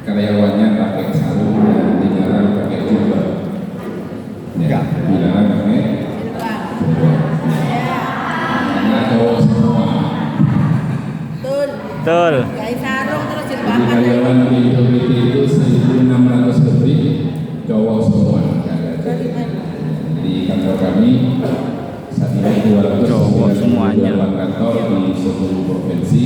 karyawannya pakai sarung dan dilarang pakai jubah. Ya, dilarang pakai jubah. Karena cowok semua. Betul. Kayak sarung terus Jadi jilbaban. karyawan Indo PT itu 1.600 lebih cowok semua. Di kantor kami saat ini 292 kantor di seluruh provinsi.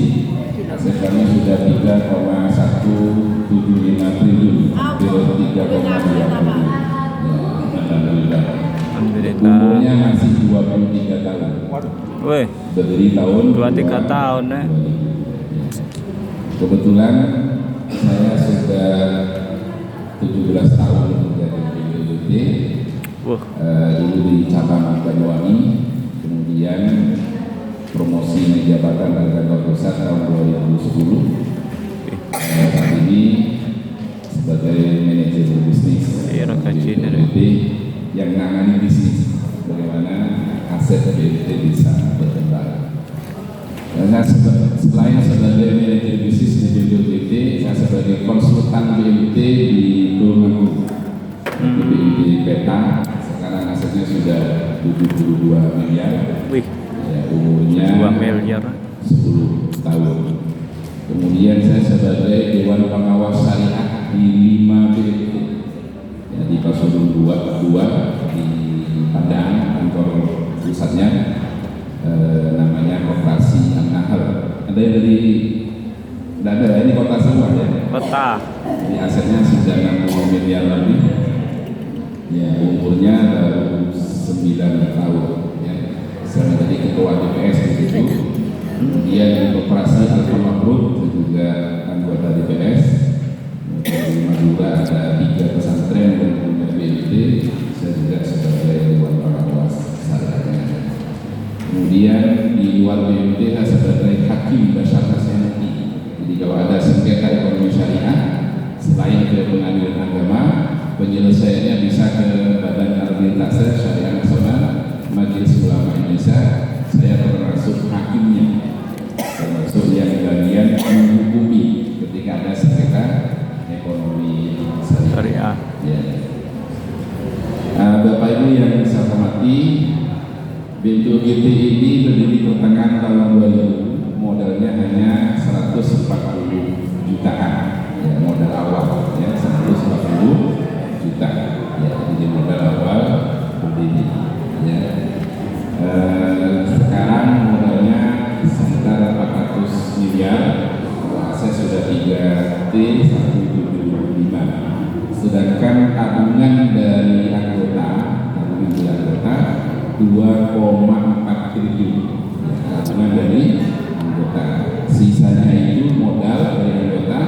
Aset kami sudah 3,175 triliun, hampir 3,2 triliun. Alhamdulillah. Umurnya masih 23 tahun. Wih, Berdiri tahun 23 tahun ya. Kebetulan saya sudah 17 tahun menjadi BPT. Dulu di cabang Banyuwangi, kemudian promosi naik jabatan dari kantor pusat tahun 2010. Saat ini sebagai manajer bisnis BPT yang menangani bisnis, bagaimana aset BPT bisa berkembang. Karena selain sebagai manajer bisnis di BPT, saya sebagai konsultan BPT di Tulungagung, BPT Peta. Sekarang asetnya sudah 72 miliar. Wih, Ya, umurnya 2 miliar. 10 tahun. Kemudian saya sebagai Dewan Pengawas Syariah di 5 BPT, ya, di Pasundan 2 di Padang, kantor pusatnya namanya Koperasi An-Nahar. Ada yang dari tidak ada, ini kota semua ya. Kota. Jadi asetnya sudah 60 miliar lebih. Ya, umurnya baru 9 tahun. Ya. Saya menjadi ketua DPS di situ. Kemudian di Koperasi Al-Mabrur juga anggota DPS. Di Madura ada 3 pesantren dan punya BPT. Saya juga sebagai Dewan Pengawas Syariah. Kemudian di luar BPT saya sebagai Hakim Basyar Hasanati. Jadi kalau ada sengketa ekonomi syariah, selain ke pengadilan agama, penyelesaiannya bisa ke Badan Arbitrase Syariah Nasional, Majelis Ulama Indonesia. Saya termasuk hakimnya, termasuk yang bagian menghukumi ketika ada sengketa ekonomi syariah. Ya. Bapak Ibu yang saya hormati, Bintu GT ini berdiri pertengahan tahun 2000, modalnya hanya 140 jutaan, ya, modal awal, ya, 140 juta, ya, jadi modal awal berdiri, ya. Sekarang modalnya sekitar 400 miliar, aset sudah 3T175, sedangkan tabungan dari anggota 2,4 triliun, tabungan dari anggota. Sisanya itu modal dari anggota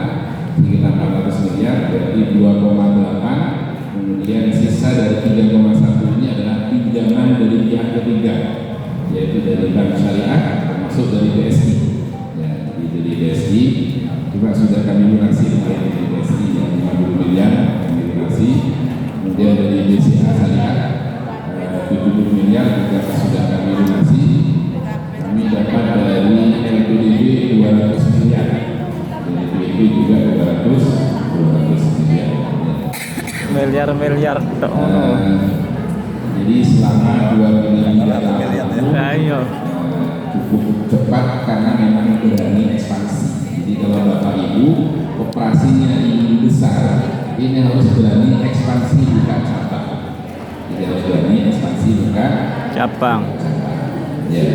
sekitar 400 miliar, berarti 2,8. Kemudian sisa dari 3,1 ini adalah pinjaman dari pihak ketiga, yaitu dari Bank Syariah, termasuk dari BSI. Ya, dari BSI juga sudah kami lunasi dari BSI yang 50 miliar kami lunasi. Kemudian dari BCA Syariah 70 miliar juga sudah kami lunasi. Kami dapat dari LPDB 200 miliar, dari PDB juga 200 miliar. Miliar-miliar. Jadi selama 2 tahun Ayo. cukup cepat karena memang berani ekspansi. Jadi kalau Bapak Ibu operasinya ingin besar, ini harus berani ekspansi buka cabang. Jadi harus berani ekspansi buka Cabang. Ya,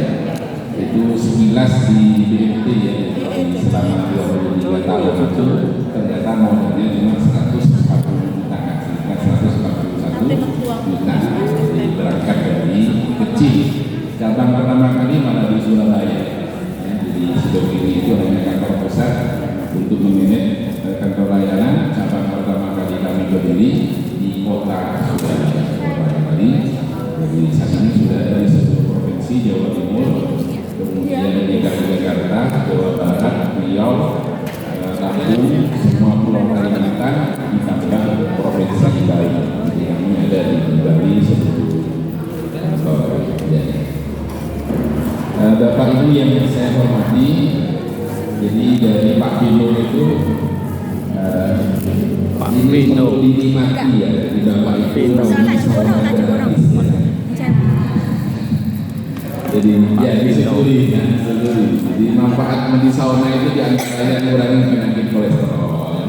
itu sekilas di BPT ya, di selama 23 tahun itu ternyata modalnya cuma 140 juta, sekitar 141 juta. Jadi berangkat dari kecil. Cabang pertama kali malah di Surabaya. Ya, jadi Sidogiri itu hanya kantor pusat untuk memanage kantor layanan. Cabang pertama kali kami berdiri di kota Surabaya. Jadi saat ini sudah dari seluruh provinsi Jawa Timur, kemudian DKI Jakarta, Jawa Barat, Riau, Lampung, semua pulau Kalimantan, ditambah provinsi Bali. Jadi kami ada di Bali seluruh kantor. Bapak Ibu yang saya hormati, jadi dari Pak Bimo itu ini Vino. perlu dinikmati ya di Bapak Ibu. Vino. Jadi ya disyukuri, jadi manfaat mandi sauna itu diantaranya mengurangi penyakit kolesterol,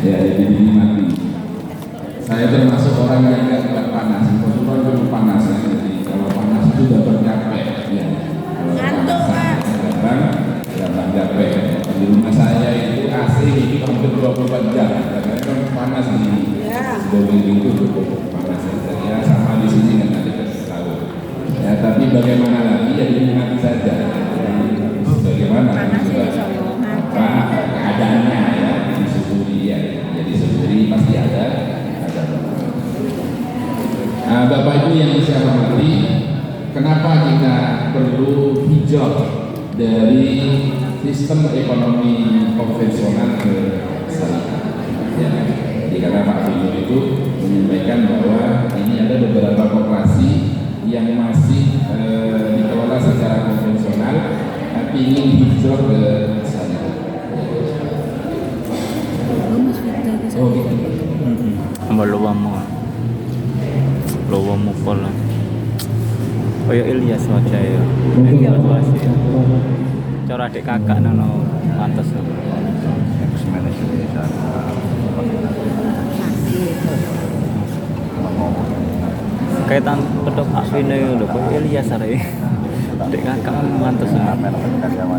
ya jadi dinikmati. Saya termasuk orang yang nggak panas, kebetulan dulu panas ya. Jadi kalau panas itu udah bercapek, ya. Kalau panas gampang capek. Di rumah saya itu AC itu hampir 24 jam, karena kan panas di building itu cukup panas. Ya sama di sini kan tadi tahu. Ya tapi bagaimana lagi ya dinikmati saja. Bagaimana apa keadaannya ya disyukuri ya. Jadi syukuri pasti ada. Nah, Bapak Ibu yang saya hormati, kenapa kita perlu hijau dari sistem ekonomi konvensional ke syariah? Ya, jadi karena Pak Gubernur itu menyampaikan bahwa ini ada beberapa koperasi yang masih dikelola secara konvensional, tapi ingin hijau ke syariah. Oh gitu. Luwamu pola. Kayak Ilyas wajah ya. Ilyas wajah. Cara adik kakak nano pantes. Kaitan pedok asline lho kok Ilyas arek. Adik kakak pantes.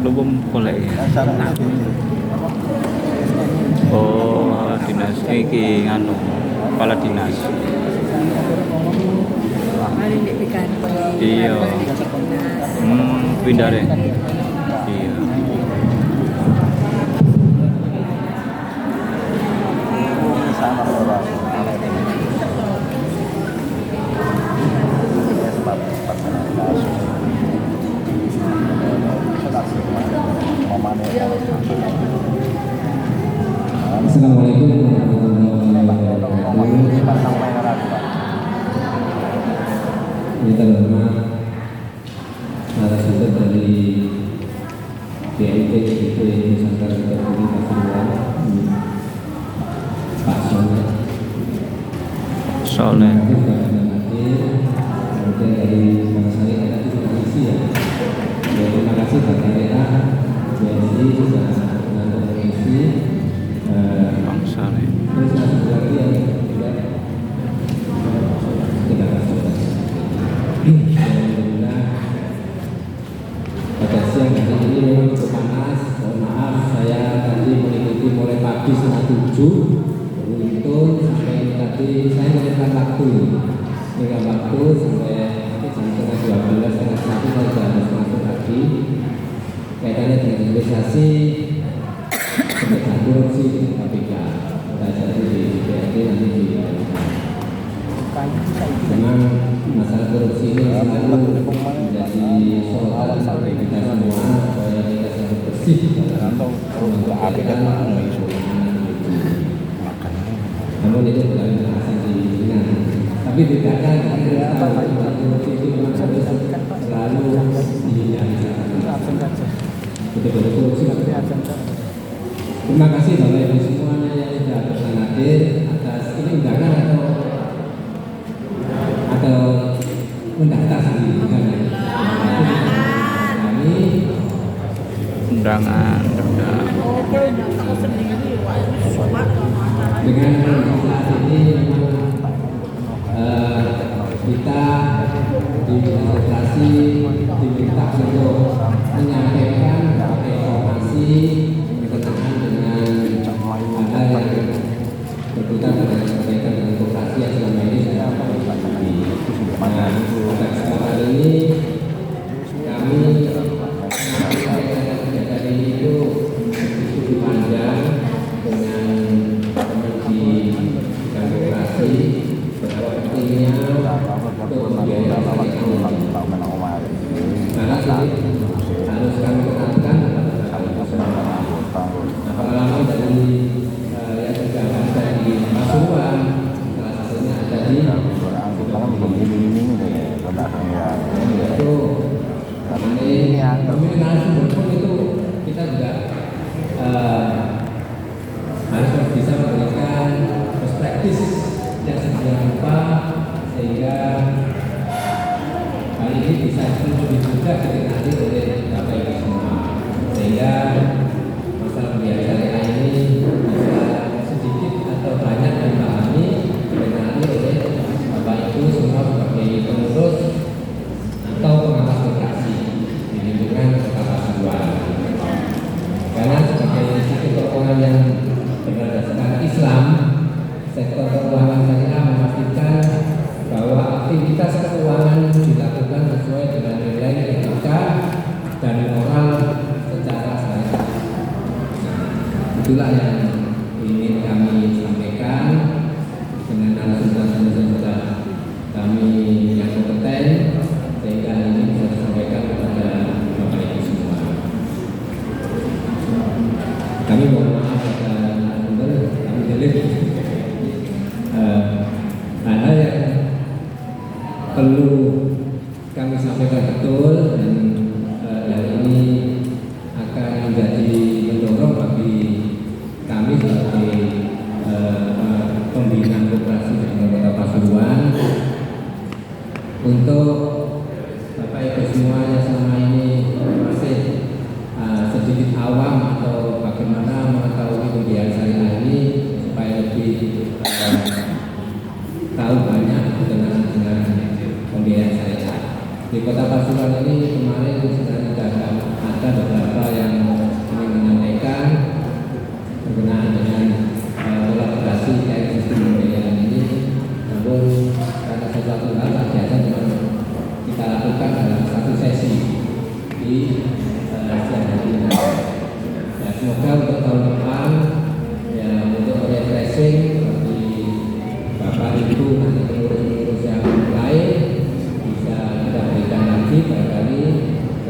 Luwum pola. Oh, dinas iki nganu kepala dinas. Iya. Pindah deh. Iya. Assalamualaikum warahmatullahi wabarakatuh. Ini terhormat narasumber dari BNP PT Nusantara Interpoli Pasuruan, Pak Soleh. Kemudian dari Bang Sari ada terima kasih ya. Terima kasih Bang Karya, BNI dan Komisi. Bang Sari. Terus satu lagi yang tidak kasih. Alhamdulillah pada siang hari ini memang cukup panas. Mohon maaf saya tadi mengikuti mulai pagi setengah 7 beruntun sampai tadi saya menentukan waktu sampai jam setengah 12 setengah 1 saya sudah harus masuk lagi kaitannya dengan investasi pemberantasan korupsi di KPK. Kita jadi di DPRD nanti di memang masalah korupsi ini selalu menjadi sorotan sampai kita semua supaya kita selalu bersih dalam mengapikan isu. Namun itu bukan asal diingat. Tapi tidak kan kita tahu korupsi itu memang harus selalu dihindari. Betul-betul korupsi. Terima kasih Bapak Ibu semuanya yang sudah berkenan hadir atas ini undangan atau mendaftar sendiri kan ya. Kami undangan dengan saat ini kita di administrasi diminta untuk menyampaikan informasi berkenaan dengan hal yang berkaitan dengan koperasi yang selama ini saya lakukan. Pada kesempatan ini kami kegiatan ini itu diskusi panjang dengan teman di koperasi betapa pentingnya untuk membiayai karena ini berdasarkan Islam, sektor keuangan syariah memastikan bahwa aktivitas keuangan dilakukan sesuai dengan nilai etika dan moral secara syariah. Itulah yang ingin kami sampaikan dengan narasumber sudah kami yang kompeten, sehingga ini bisa disampaikan kepada Bapak Ibu semua. Kami mohon maaf pada narasumber, kami jelit hal-hal yang perlu kami sampaikan betul, dan yang ini akan menjadi mendorong bagi kami sebagai pembinaan koperasi di Kota Pasuruan untuk Bapak Ibu semua yang selama ini masih sedikit awam atau bagaimana mengetahui pembiayaan syariah ini, supaya lebih tahu banyak berkenaan dengan pembiayaan syariah. Di Kota Pasuruan ini kemarin sudah ada beberapa yang ingin menyampaikan berkenaan dengan kolaborasi dari sistem pembiayaan ini. Namun karena sesuatu hal biasa cuma kita lakukan dalam satu sesi di siang hari ini. Ya, semoga untuk tahun depan ya, untuk refreshing bagi Bapak Ibu nanti pengurus-pengurus yang lain bisa kita berikan lagi barangkali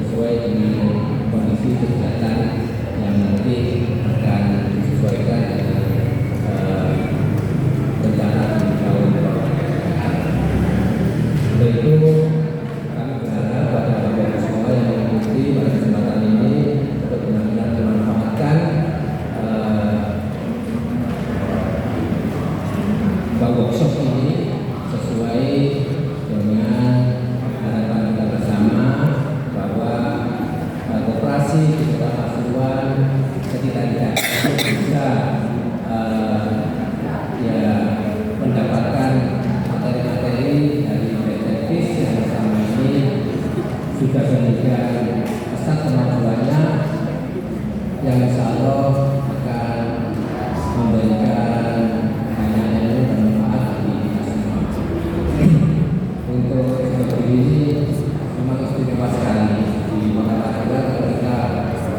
sesuai dengan kondisi kegiatan yang nanti akan disesuaikan dengan rencana di tahun depan. Untuk itu kami berharap pada Bapak Ibu semua yang mengikuti pada kesempatan ini untuk benar-benar memanfaatkan workshop ini sesuai dengan harapan kita bersama bahwa koperasi di Kota Pasuruan setidak-tidaknya bisa ya mendapatkan materi-materi dari BTPIS yang selama ini sudah memberikan pesat kemajuannya yang insya Allah akan memberikan banyak ilmu dan manfaat bagi kita semua. Untuk seperti ini memang istimewa sekali di Kota Pasuruan. Ketika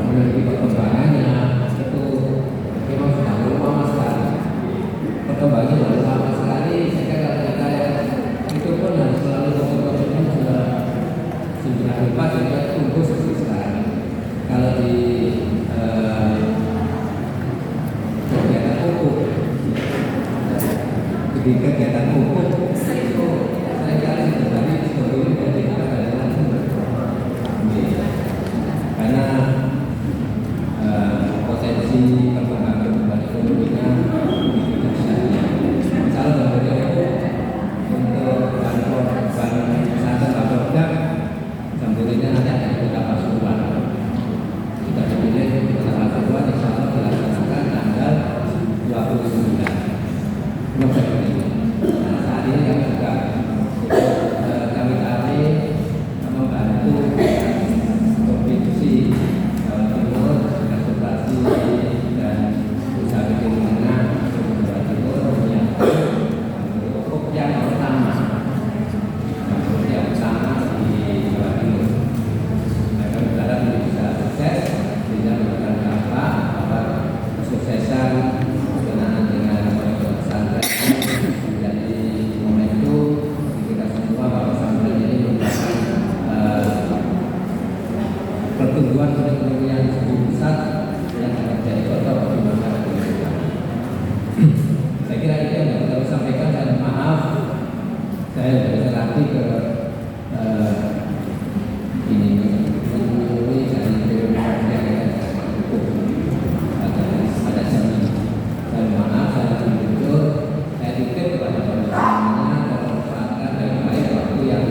meneliti perkembangannya itu memang sudah lama sekali. Perkembangannya sudah lama sekali. Sehingga kita itu pun harus selalu komitmen sudah 94 juga tumbuh seperti sekarang. Kalau di kegiatan pupuk, di kegiatan pupuk itu saya kira sebenarnya sebelum dari kita adalah karena potensi perkembangan ekonominya itu bisa kalau dari itu untuk bahan santan produk jambulnya nanti ada di Kota Pasuruan. Kita dipilih di Kota Pasuruan, insya Allah dilaksanakan tanggal 29 November ini. Nah, saat ini kami juga kami membantu provinsi Jawa Timur dengan koperasi dan usaha kecil menengah Jawa Timur menyiapkan pupuk yang pertama di Jawa Timur. Nah, kami berharap ini bisa sukses sehingga memberikan dampak bahwa kesuksesan berkenaan dengan pesantren menjadi momentum kita semua bahwa pesantren ini merupakan pertumbuhan ekonomi yang lebih besar yang akan menjadi contoh bagi masyarakat Indonesia. Saya kira itu yang dapat kami sampaikan, dan maaf saya bisa lagi ke ini menemui dari BUMN yang ada jam ini. Saya maaf saya jujur, saya titip kepada semuanya dan memanfaatkan baik-baik waktu yang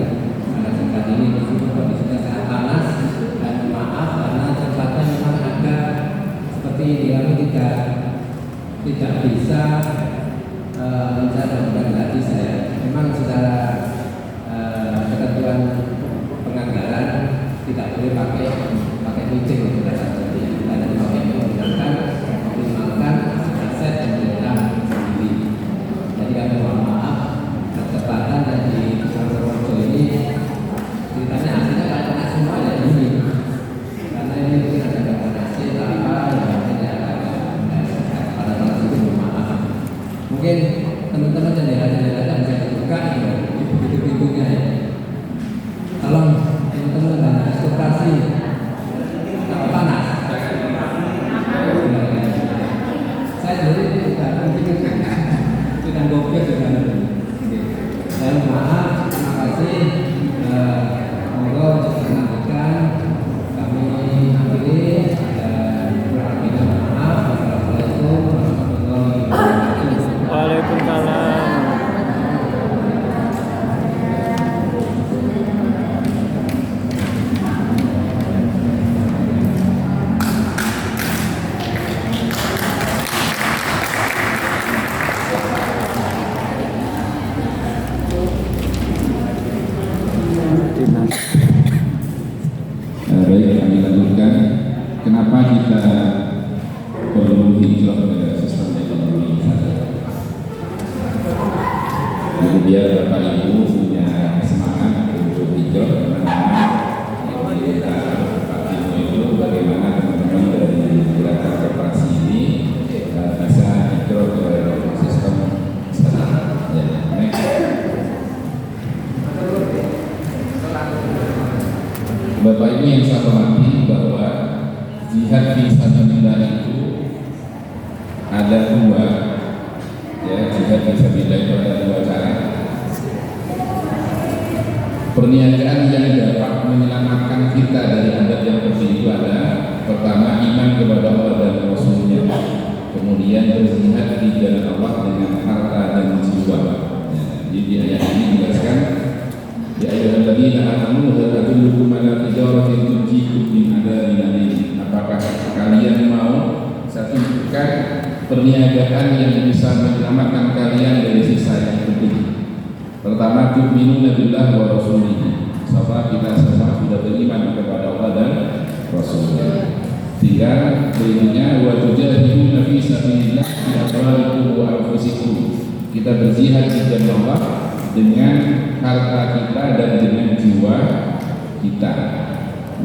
pada saat ini meskipun kondisinya sangat panas, dan maaf karena tempatnya memang ada seperti ini, kami tidak bisa mencatatkan tadi saya memang secara ketentuan penganggaran tidak boleh pakai meeting untuk data tadi. Kita pakai menggunakan optimalkan aset mungkin teman-teman jendela-jendela bisa dibuka ya, di pintunya ya. Tolong teman-teman jangan ekspektasi panas. Saya sendiri juga mungkin sedang goblok juga. Saya maaf, terima kasih. Monggo dilanjutkan. Kami akhiri dan minta maaf. Wassalamualaikum warahmatullahi wabarakatuh. Waalaikumsalam. Baik, kami lanjutkan. Kenapa kita perlu hijrah pada sistem ekonomi kita? Jadi biar Bapak Ibu punya semangat untuk hijrah, karena kita Pak Timo itu bagaimana teman-teman dari gerakan koperasi ini bisa hijrah ke sistem sekarang. Ya, next. Bapak Ibu yang saya hormati, bahwa jihad fisabilillah itu ada dua, ya, jihad fisabilillah itu ada dua cara. Perniagaan yang dapat menyelamatkan kita dari adab yang seperti itu ada: pertama, iman kepada Allah dan Rasulnya, kemudian berjihad di jalan Allah dengan harta dan jiwa. Ya, jadi ayat ini dijelaskan, ya ayyuhalladzina amanu hal adullukum ala tijaratin tunjikum min adzabin alim. Apakah kalian mau saya tunjukkan perniagaan yang bisa menyelamatkan kalian dari siksa yang pedih? Pertama, tu'minuna billahi wa rasulihi. Sebab kita semua sudah beriman kepada Allah dan Rasulnya. Tiga, berikutnya wa tujahiduna fi sabilillah bi amwalikum wa anfusikum. Kita berjihad di jalan Allah dengan harta kita dan dengan jiwa kita.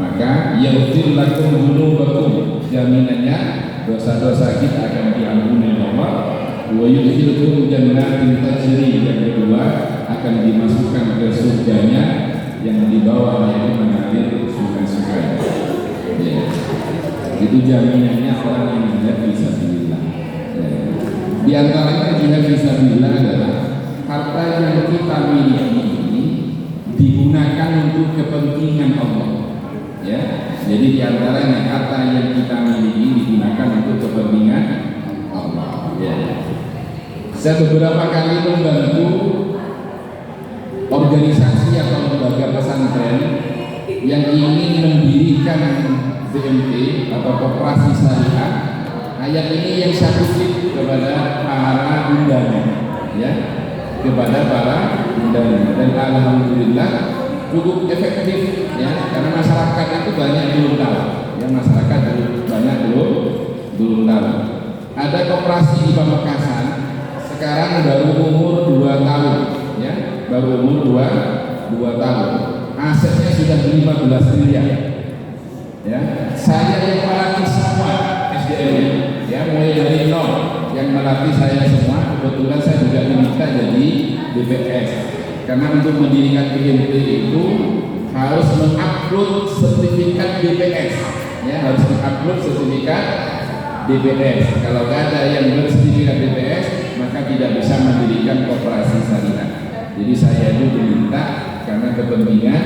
Maka yaghfir lakum dzunubakum, jaminannya dosa-dosa kita akan diampuni Allah. Wa yudkhilukum jannatin tajri, yang kedua akan dimasukkan ke surganya yang di bawahnya itu mengalir sungai-sungai. Ya. Itu jaminannya orang yang jihad fisabilillah. Ya. Di antaranya jihad fisabilillah adalah harta yang kita miliki ini digunakan untuk kepentingan Allah. Ya, jadi di antaranya harta yang kita miliki digunakan untuk kepentingan Allah. Ya. Saya beberapa kali membantu organisasi atau lembaga pesantren yang ingin mendirikan BMT atau koperasi syariah. Ayat ini yang saya kutip kepada para undangan, ya, kepada para undangan, dan alhamdulillah cukup efektif, ya, karena masyarakat itu banyak belum tahu, ya, masyarakat banyak belum tahu. Ada koperasi di Pamekasan sekarang baru umur 2 tahun, ya, baru umur 2 tahun, asetnya sudah 15 miliar, ya. Saya yang melatih semua SDM, ya, mulai dari nol, yang melatih saya semua. Kebetulan saya juga diminta jadi BPS, karena untuk mendirikan BMT itu harus mengupload sertifikat BPS, ya, harus mengupload sertifikat BPS. Kalau nggak ada yang bersertifikat BPS, maka tidak bisa mendirikan koperasi syariah. Jadi saya itu diminta karena kepentingan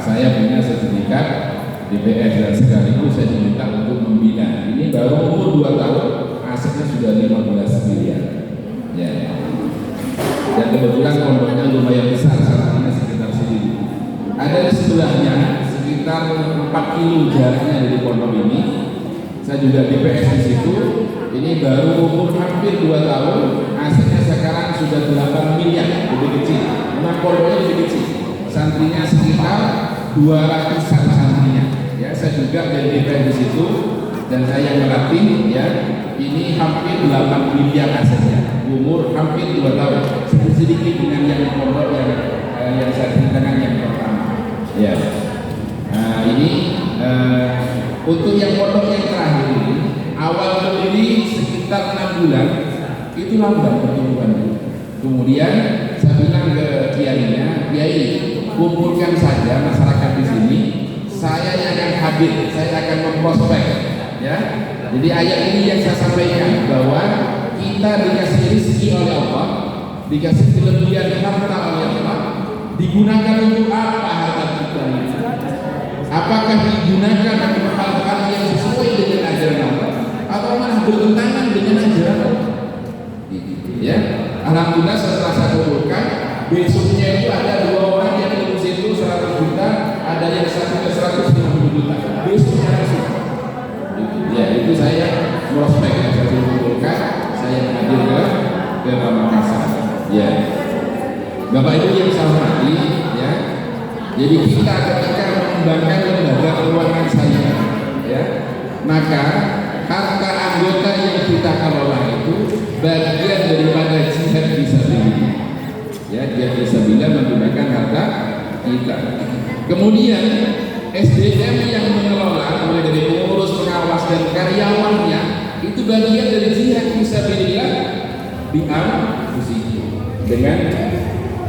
saya punya sertifikat BPS, dan sekaligus saya diminta untuk membina. Ini baru umur 2 tahun, asetnya sudah 15 miliar. Ya. Dan kebetulan pondoknya lumayan besar, sarannya sekitar sini. Ada di sebelahnya sekitar 4 kilo jaraknya dari pondok ini. Saya juga BPS di situ. Ini baru umur hampir 2 tahun, asetnya sekarang sudah 8 miliar, lebih kecil. Memang pondoknya lebih kecil. Santrinya sekitar 200-an santrinya. Ya, saya juga dari BPS di situ dan saya melatih, ya. Ini hampir 8 miliar asetnya. Umur hampir 2 tahun. Sedikit dengan yang pondok yang saya ceritakan yang pertama. Ya. Nah, ini untuk yang pondok yang terakhir ini, awal berdiri sekitar 6 bulan itu lambat pertumbuhannya. Kemudian saya bilang ke kiainya, kiai kumpulkan saja masyarakat di sini, saya yang akan hadir, saya akan memprospek, ya. Jadi ayat ini yang saya sampaikan bahwa kita dikasih rezeki oleh Allah, dikasih kelebihan harta oleh Allah, digunakan untuk apa harta kita ini? Apakah digunakan untuk hal-hal yang sesuai dengan ajaran Allah atau malah bertentangan dengan ajaran Allah? Ya, alhamdulillah setelah saya kumpulkan, besoknya itu ada 2 orang yang lulus itu 100 juta, ada yang 150 juta. Besoknya langsung. Ya, itu saya prospek yang saya kumpulkan, saya hadir ke Makassar. Ya, Bapak Ibu yang saya hormati, ya. Jadi kita ketika mengembangkan lembaga keuangan syariah, ya, maka harta anggota yang kita kelola itu bagian daripada jihad fisabilillah. Ya, jihad fisabilillah menggunakan harta kita. Kemudian SDM yang mengelola mulai dari pengurus, pengawas dan karyawannya itu bagian dari jihad fisabilillah dengan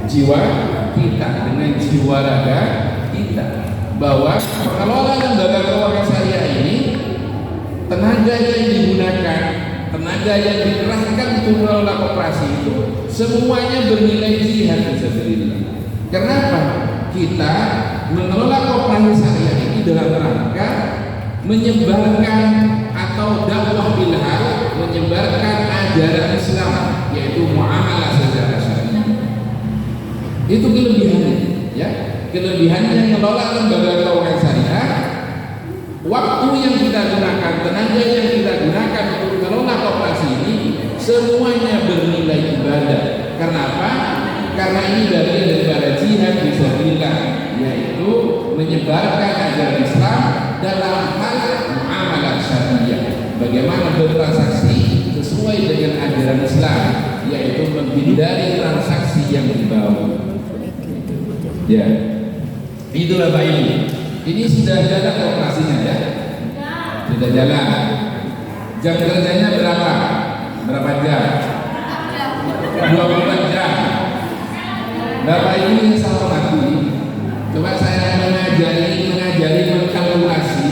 jiwa kita, dengan jiwa raga kita, bahwa pengelola lembaga keuangan syariah ini tenaga yang digunakan, tenaga yang dikerahkan untuk mengelola koperasi itu semuanya bernilai jihad fisabilillah. Kenapa? Kita mengelola koperasi syariah ini dalam rangka menyebarkan atau dakwah bilhaq, menyebarkan ajaran Islam, yaitu muamalah secara syariah. Itu kelebihannya, ya. Kelebihannya mengelola lembaga keuangan syariah, waktu yang kita gunakan, tenaga yang kita gunakan untuk mengelola koperasi ini semuanya bernilai ibadah. Karena apa? Karena ini bagian daripada jihad fisabilillah, yaitu menyebarkan ajaran Islam dalam hal muamalah syariah. Bagaimana bertransaksi sesuai dengan ajaran Islam, yaitu menghindari transaksi yang ribawi. Ya, itulah Pak ini sudah jalan operasinya, ya. Sudah jalan. Jam kerjanya berapa? Berapa jam? 24 jam. Bapak ini yang saya hormati, coba saya mengajari mengkalkulasi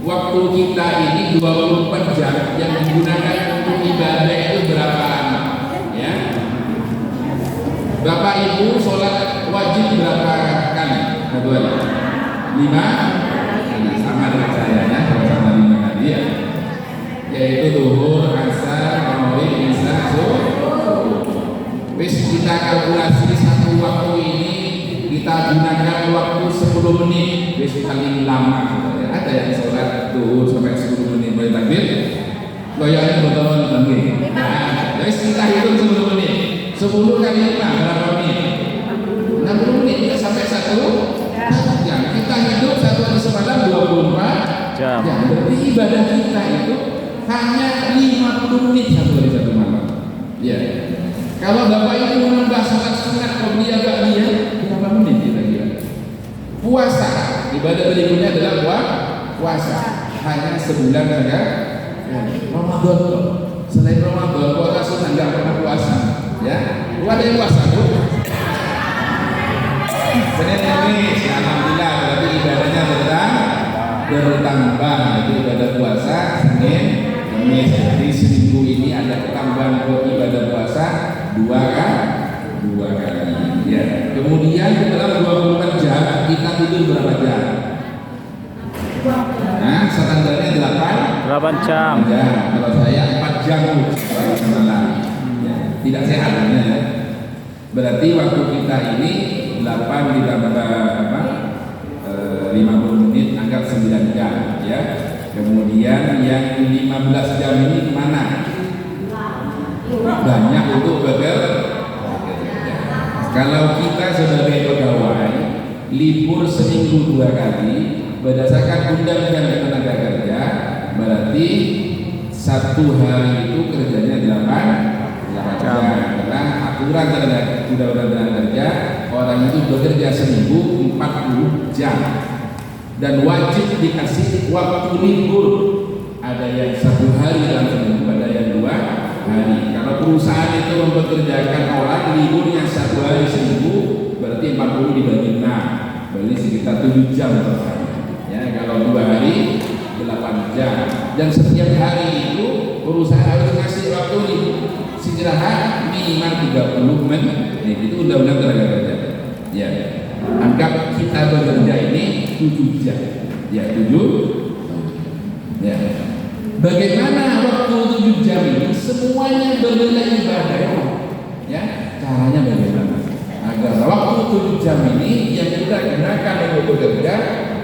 waktu kita ini 24 jam yang digunakan untuk ibadah itu berapa lama, ya? Bapak Ibu sholat wajib berapa kali? 5? Sama dengan saya, ya, sama 5 kali, ya. Yaitu zuhur, asar, maghrib, isya, subuh. Wis kita kalkulasi satu waktu ini kita gunakan waktu 10 menit, wis paling lama. Ada yang sholat zuhur sampai 10 menit mulai takbir. Goyangnya betul takbir. Nah, wis kita hitung 10 menit. 10 kali 5 berapa menit? 60 menit ya, sampai 1 jam. Kita hidup 1 hari semalam 24 jam. Berarti ibadah kita itu hanya 50 menit 1 hari 1 malam. Ya. Kalau Bapak Ibu menambah sholat sunat qobliyah ba'diyah berapa menit kira-kira? Puasa, ibadah berikutnya adalah puasa. Hanya sebulan saja. Ramadan loh. Selain Ramadan, puasa sunat nggak pernah puasa. Ya, ada yang puasa tuh. Senin Kamis, alhamdulillah berarti ibadahnya bertambah. Itu ibadah puasa Senin Kamis. Jadi seminggu ini ada tambahan buat ibadah puasa 2 kali. Ya. Kemudian dalam 24 jam kita tidur berapa jam? Nah, standarnya 8 jam. Ya, kalau saya 4 jam malam. Ya, tidak sehat ya. Berarti waktu kita ini 8 ditambah 50 menit anggap 9 jam, ya. Kemudian yang 15 jam ini kemana? Banyak untuk bekerja. Kalau kita sebagai pegawai libur seminggu 2 kali berdasarkan undang-undang tenaga kerja, berarti 1 hari itu kerjanya 8 jam. Karena aturan undang-undang tenaga kerja, orang itu bekerja seminggu 40 jam dan wajib dikasih waktu libur. Ada yang 1 hari dalam seminggu, ada yang 2 hari. Kalau perusahaan itu mempekerjakan orang, liburnya 1 hari seminggu, berarti 40 dibagi 6, berarti sekitar 7 jam per hari. Ya, kalau 2 hari 8 jam. Dan setiap hari itu perusahaan harus ngasih waktu istirahat minimal 30 menit. Itu undang-undang tenaga kerja. Ya, anggap kita bekerja ini 7 jam. Ya, 7. Ya. Bagaimana waktu 7 jam ini semuanya bernilai ibadah? Ya, caranya bagaimana? Agar waktu 7 jam ini yang kita gunakan untuk bekerja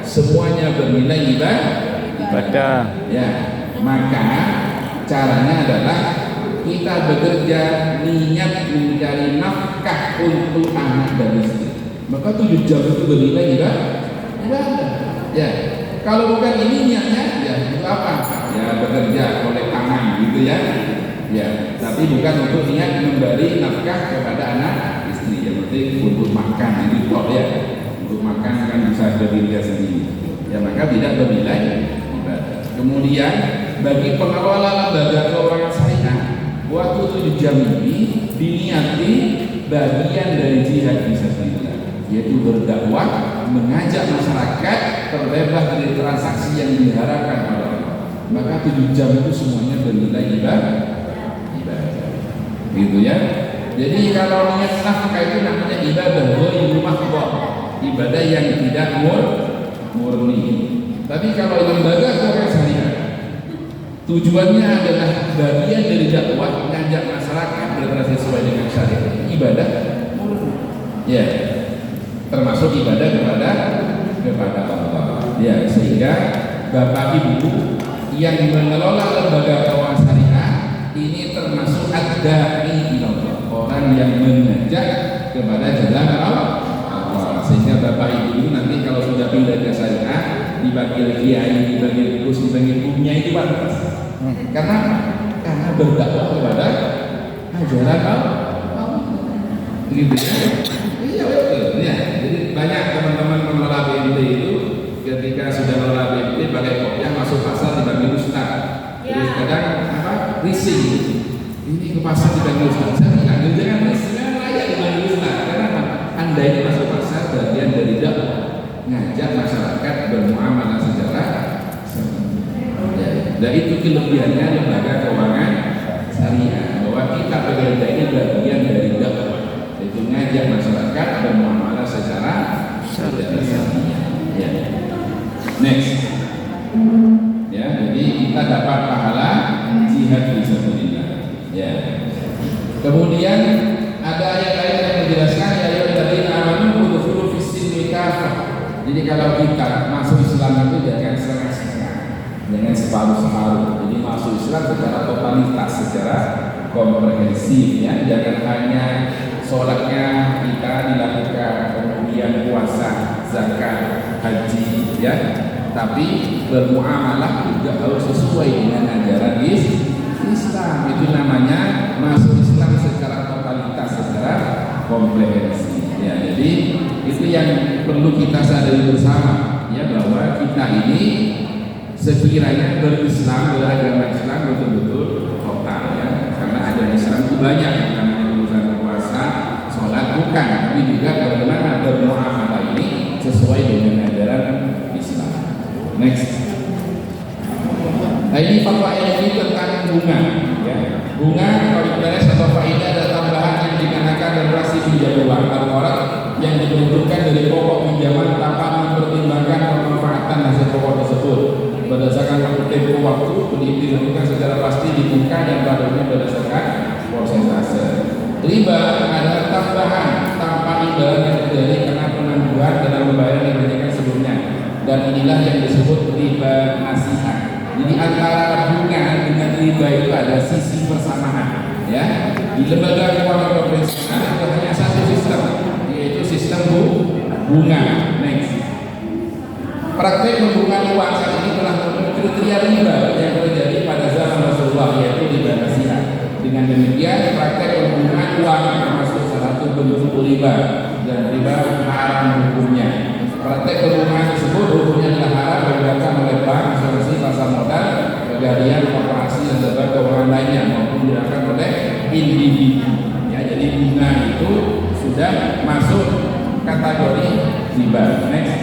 semuanya bernilai ibadah. Ya, maka caranya adalah kita bekerja niat mencari nafkah untuk anak dan istri. Maka 7 jam itu bernilai ibadah. Ya, kalau bukan ini niatnya, ya itu apa? Ya bekerja oleh tangan gitu ya. Ya, tapi bukan untuk niat memberi nafkah kepada anak istri. Yang penting untuk makan itu kok ya. Untuk makan kan bisa berdiri sendiri. Ya maka tidak bernilai ibadah. Kemudian bagi pengelola lembaga keuangan syariah, waktu 7 jam ini diniati bagian dari jihad fisabilillah, yaitu berdakwah, mengajak masyarakat terbebas dari transaksi yang diharapkan oleh Allah. Maka 7 jam itu semuanya bernilai ibadah. Gitu ya. Jadi kalau niat nafkah itu namanya ibadah, ibadah yang tidak murni. Tapi kalau lembaga keuangan syariah, tujuannya adalah bagian dari dakwah, mengajak masyarakat bertransaksi sesuai dengan syariat, ibadah murni. Ya, termasuk ibadah kepada Allah. Ya, sehingga Bapak Ibu yang mengelola lembaga keuangan syariah ini termasuk ad-da'i ilallah, orang yang mengajak kepada jalan Allah. Sehingga Bapak Ibu nanti kalau sudah pindah ke syariah, dibagi kiai, dibagi kursi, dibagi umumnya itu pantas. Karena karena berdakwah kepada ajaran Allah. Gitu ya. Iya betul. Ya. Jadi banyak teman-teman mengelola BMT itu ketika sudah mengelola BMT pakai kopiah masuk pasar dibagi ustaz. Terus kadang apa? Rising. Ini ke pasar dibagi ustaz. Saya bilang jangan rising, jangan layak dibagi ustaz. Karena apa? Anda ini masuk pasar bagian dari dakwah, ngajak masyarakat bermuamalah secara ya. Dan itu kelebihannya lembaga keuangan syariah, bahwa kita bekerja ini bagian dari dakwah, yaitu ngajak masyarakat bermuamalah secara syariah. Ya. Next. Ya, jadi kita dapat pahala jihad fisabilillah. Ya. Kemudian ada ayat lain yang menjelaskan ya ayyuhalladzina amanu udkhulu fis-silmi kafah. Jadi kalau kita masuk Islam itu jangan setengah-setengah, jangan separuh-separuh. Jadi masuk Islam secara totalitas, secara komprehensif ya. Jangan hanya sholatnya kita dilakukan, kemudian puasa, zakat, haji ya. Tapi bermuamalah juga harus sesuai dengan ajaran Islam. Itu namanya masuk Islam secara totalitas, secara komprehensif. Ya, jadi itu yang perlu kita sadari bersama ya, bahwa kita ini sekiranya berislam, beragama Islam betul-betul total ya, karena ajaran Islam itu banyak, namanya urusan puasa, sholat bukan, tapi juga bagaimana bermuamalah ini sesuai dengan ajaran Islam. Next. Nah ini faedah ini tentang bunga ya. Bunga kalau beres atau faedah ada tambahan yang dikenakan generasi pinjam uang al-qorad yang ditentukan dari pokok pinjaman tanpa mempertimbangkan pemanfaatan hasil pokok tersebut berdasarkan tempo waktu dihitung secara pasti dibuka dan barunya berdasarkan persentase. Riba adalah tambahan tanpa imbalan yang terjadi karena penangguhan dalam pembayaran yang diberikan sebelumnya, dan inilah yang disebut riba nasihat. Jadi antara bunga dengan riba itu ada sisi persamaan ya. Di lembaga keuangan konvensional itu hanya satu sistem, yaitu sistem bunga. Next. Praktek pembukaan uang saat ini telah memenuhi kriteria riba yang terjadi pada zaman Rasulullah, yaitu riba nasihat. Dengan demikian praktek pembukaan uang termasuk salah satu bentuk riba, dan riba haram hukumnya. Praktek pembukaan tersebut hukumnya adalah haram dilakukan oleh bank, asuransi, pasar modal, pegadaian, korporasi dan lembaga keuangan lainnya, maupun dilakukan oleh individu. Ya, jadi bunga itu sudah masuk kategori riba. Next.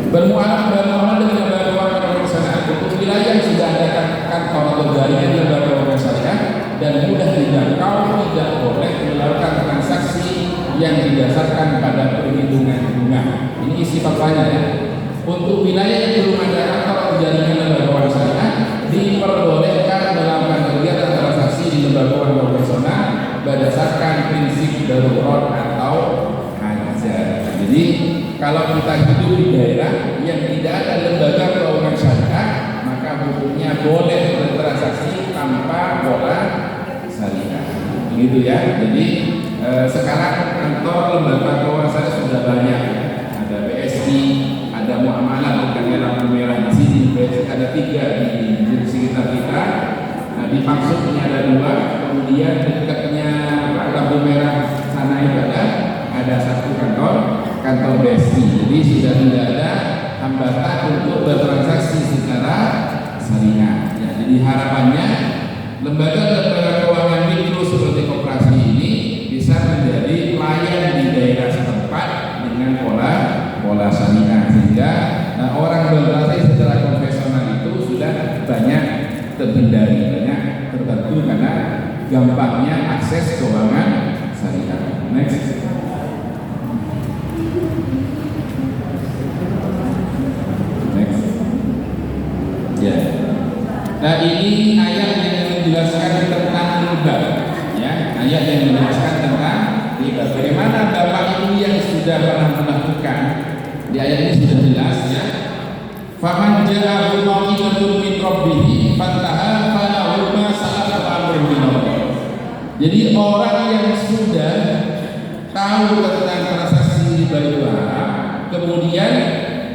Bermuamalah dengan lembaga keuangan konvensional untuk wilayah yang sudah ada kantor atau jaringan lembaga keuangan syariah dan mudah dijangkau, tidak boleh melakukan transaksi yang didasarkan pada perhitungan bunga. Ini isi pasalnya ya. Untuk wilayah yang belum ada kantor atau jaringan lembaga keuangan syariah diperbolehkan melakukan kegiatan transaksi di lembaga keuangan konvensional berdasarkan prinsip darurat atau hajat. Jadi kalau kita hidup di daerah yang tidak ada lembaga keuangan syariah, maka hukumnya boleh bertransaksi tanpa pola syariah. Gitu ya. Jadi sekarang kantor lembaga keuangan syariah sudah banyak. Ada BSI, ada muamalah, bukan lampu merah di sini. BSI ada 3 di sekitar kita. Nah, di Paksut ini ada 2, kemudian dekatnya lampu merah sana itu ada 1 kantor BSI. Jadi sudah tidak ada hambatan untuk bertransaksi secara syariah. Ya, jadi harapannya lembaga keuangan mikro seperti koperasi ini bisa menjadi pelayan di daerah setempat dengan pola syariah, sehingga orang bertransaksi secara konvensional itu sudah banyak terhindari, banyak terbantu karena gampangnya akses keuangan syariah. Next. Ya. Nah, ini ayat yang menjelaskan tentang riba, ya. Ayat yang menjelaskan tentang riba. Bagaimana bapak ibu yang sudah pernah melakukan, di ayat ini sudah jelas ya. Faman ja'ahu mau'izatun min rabbih fantaha falahu ma salafa amruhu min Allah. Jadi orang yang sudah tahu tentang transaksi riba itu haram, kemudian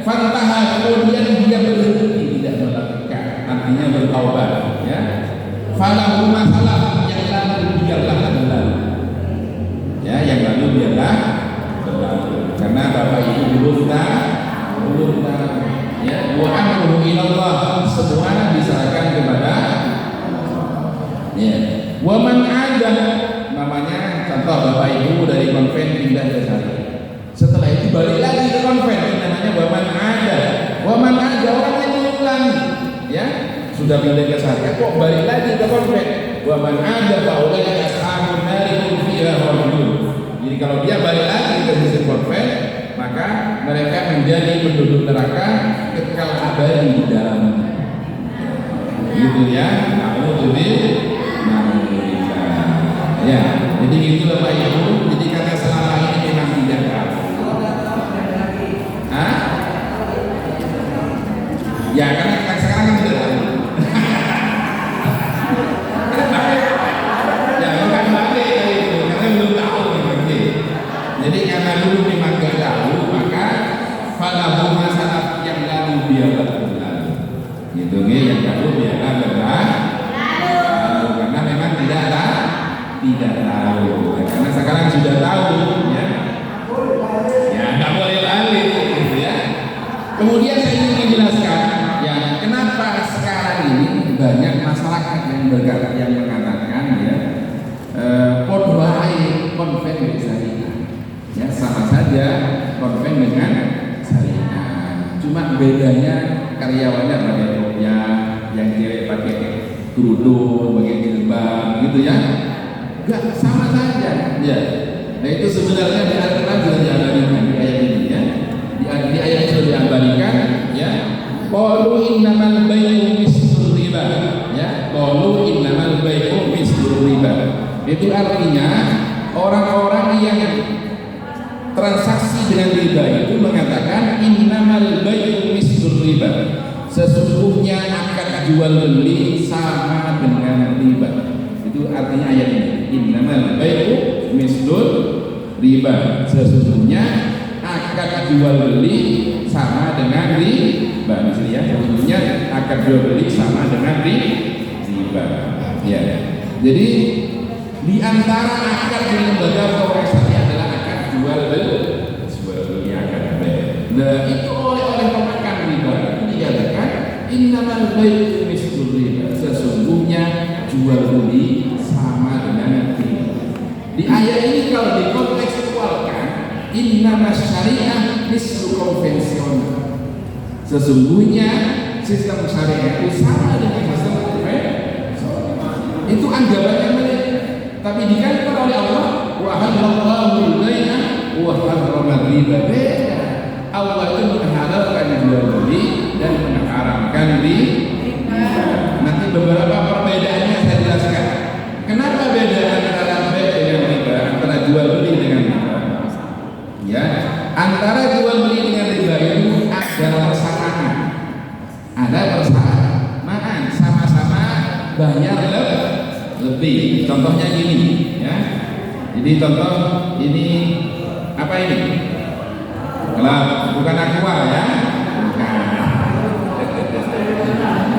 fantaha, kemudian dia berhenti tidak melakukan, artinya bertaubat ya. Falahu ma salaf, yang lalu biarlah berlalu. Ya, yang lalu biarlah berlalu. Karena bapak ibu belum tahu ya, wa amruhu ilallah, semua diserahkan kepada ya. Wa man ada, namanya contoh bapak ibu dari konven pindah ke syariah. Setelah itu balik lagi ke konven, namanya waman ada orang yang mengulangi ya, sudah pindah ke syariah kok balik lagi ke konven. Waman ada faulai ashabun nari hum fiha khalidun. Jadi kalau dia balik lagi ke sistem konven, maka mereka menjadi penduduk neraka kekal abadi di dalamnya. Gitu ya. Ya, jadi gitu Bapak Ibu. Jadi karena selama ini memang tidak tahu. Hah? Ya, karena sekarang kan sudah tahu. Ya, bukan balik dari itu, karena belum tahu nanti. Jadi karena dulu memang tidak tahu, maka falahu masalah yang lalu biarlah berlalu. Gitu nih, yang lalu biarlah berlalu. Karena memang tidak tahu. Karena sekarang sudah tahu, ya. Ya, nggak boleh balik, gitu ya. Kemudian saya ingin menjelaskan, ya, kenapa sekarang ini banyak masyarakat yang mengatakan, ya, podwaai konven syariah, ya, sama saja konven dengan syariah. Cuma bedanya karyawannya pakai kopiah, yang cewek pakai kerudung, pakai jilbab, gitu ya. Enggak, sama saja. Ya. Nah, itu sebenarnya di Al-Qur'an sudah diabadikan di ayat ini ya. Di ayat ini sudah diabadikan ya. Qalu innamal bai'u mislur riba. Ya, qalu innamal bai'u mislur riba. Itu artinya orang-orang yang transaksi dengan riba itu mengatakan innamal bai'u mislur riba. Sesungguhnya akad jual beli sama dengan riba. Itu artinya ayat ini. Innamal bai'u mislul riba. Sesungguhnya akad jual beli sama dengan riba. Maksudnya sesungguhnya akad jual beli sama dengan riba. Ya. Jadi di antara akad di lembaga keuangan syariah adalah akad jual beli akad baik. Nah, itu oleh pemakan riba itu dikatakan innamal bai'u mislul riba. Sesungguhnya jual beli sama dengan riba. Di ayat ini kalau dikontekstualkan, innama syariah mislu konvensional. Sesungguhnya sistem syariah itu sama dengan sistem konvensional. Itu anggapannya mereka. Tapi dikatakan oleh Allah, wa halallahu al-bai'a wa harrama riba. Beda. Allah itu menghalalkan jual beli dan mengharamkan riba. Nanti beberapa perbedaannya saya jelaskan. Kenapa beda antara beda dengan riba, antara jual beli dengan riba? Ya, antara jual beli dengan riba itu ada persamaan. Ada persamaan, sama-sama bayar lebih. Contohnya gini, ya. Jadi contoh ini apa ini? Kalau bukan aqua ya. Bukan.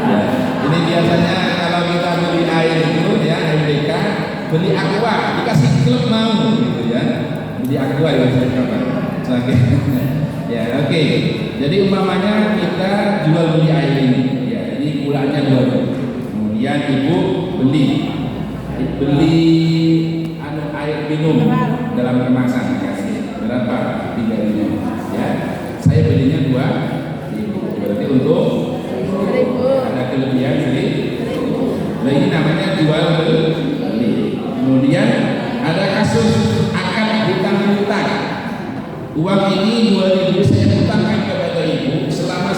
Ya. Ini biasanya kalau kita beli air itu ya, MDK beli aqua dikasih klub mau gitu ya. Beli aqua ya saya coba. Ya, oke. Jadi umpamanya kita jual beli air ini. Ya, ini gulanya 2. Kemudian ibu beli air minum dalam kemasan kasih berapa? 3.000 ya. Saya belinya 2.000. Berarti untuk ada kelebihan 1.000. Nah, ini namanya jual beli. Kemudian ada kasus akad hutang-hutang. Uang ini 2.000 saya hutangkan kepada ibu selama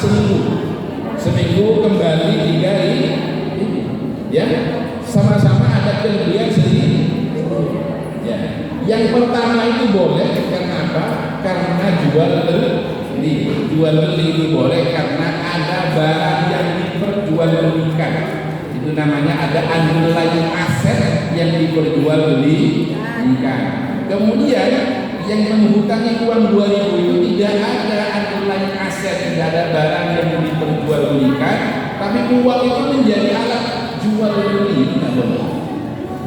seminggu kembali 3.000 ya, sama-sama ada kelebihan sendiri ya. Yang pertama itu boleh karena apa? Karena jual beli itu boleh karena ada barang yang diperjualbelikan. Itu namanya ada underlying aset yang diperjualbelikan. Kemudian yang menghutangi uang 2.000 itu tidak ada underlying aset, tidak ada barang yang diperjualbelikan, tapi uang itu menjadi alat jual beli, tidak boleh.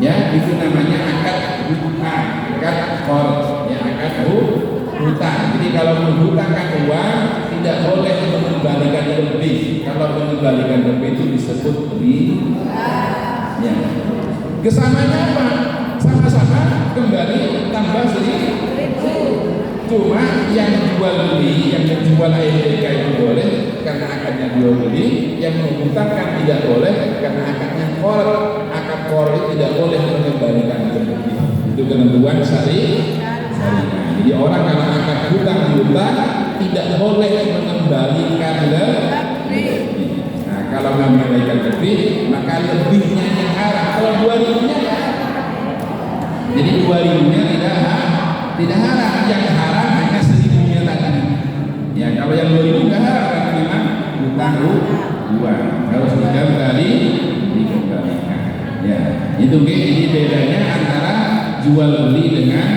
Ya, itu namanya akad hutang, akad qard, ya akad hutang. Jadi kalau menghutangkan uang tidak boleh mengembalikan lebih. Kalau mengembalikan lebih itu disebut riba. Ya. Kesamanya apa? Sama-sama kembali tambah sedikit. Cuma yang jual beli, yang menjual AMDK itu boleh karena akadnya jual beli, yang menghutangkan tidak boleh karena akadnya qard. Akad qard itu tidak boleh mengembalikan lebih. Itu ketentuan syariah. Jadi orang kalau akad hutang tidak boleh mengembalikan lebih. Nah, kalau mengembalikan lebih, maka lebihnya yang haram. Kalau 2.000-nya ya. Jadi 2.000-nya tidak haram, yang haram hanya 1.000-nya tadi. Ya, kalau yang 2.000 enggak haram karena memang hutang uang harus dikembalikan. Ya, itu ini bedanya antara jual beli dengan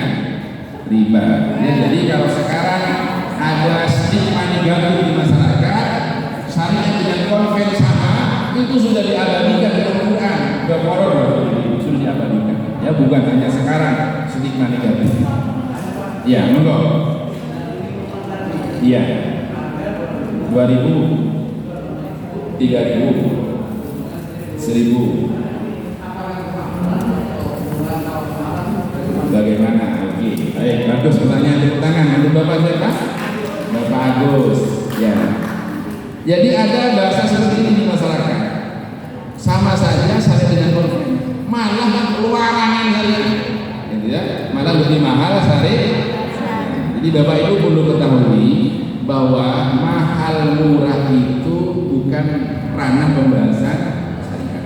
riba. Ya, jadi kalau sekarang ada stigma negatif di masyarakat, syariah dengan konven sama itu sudah diabadikan dalam Quran, sudah diabadikan. Ya, bukan hanya sekarang stigma negatif. Ya, monggo. Iya. 2.000, 3.000, 1.000. Bagaimana? Oke. Baik, bagus pertanyaan, tepuk tangan. Nanti Bapak siapa? Bapak Agus. Ya. Jadi ada bahasa seperti ini di masyarakat. Sama saja saya dengan konven. Malah larangan dari gitu ya. Malah lebih mahal syariah. Jadi Bapak Ibu perlu ketahui bahwa mahal murah itu bukan ranah pembahasan syariah.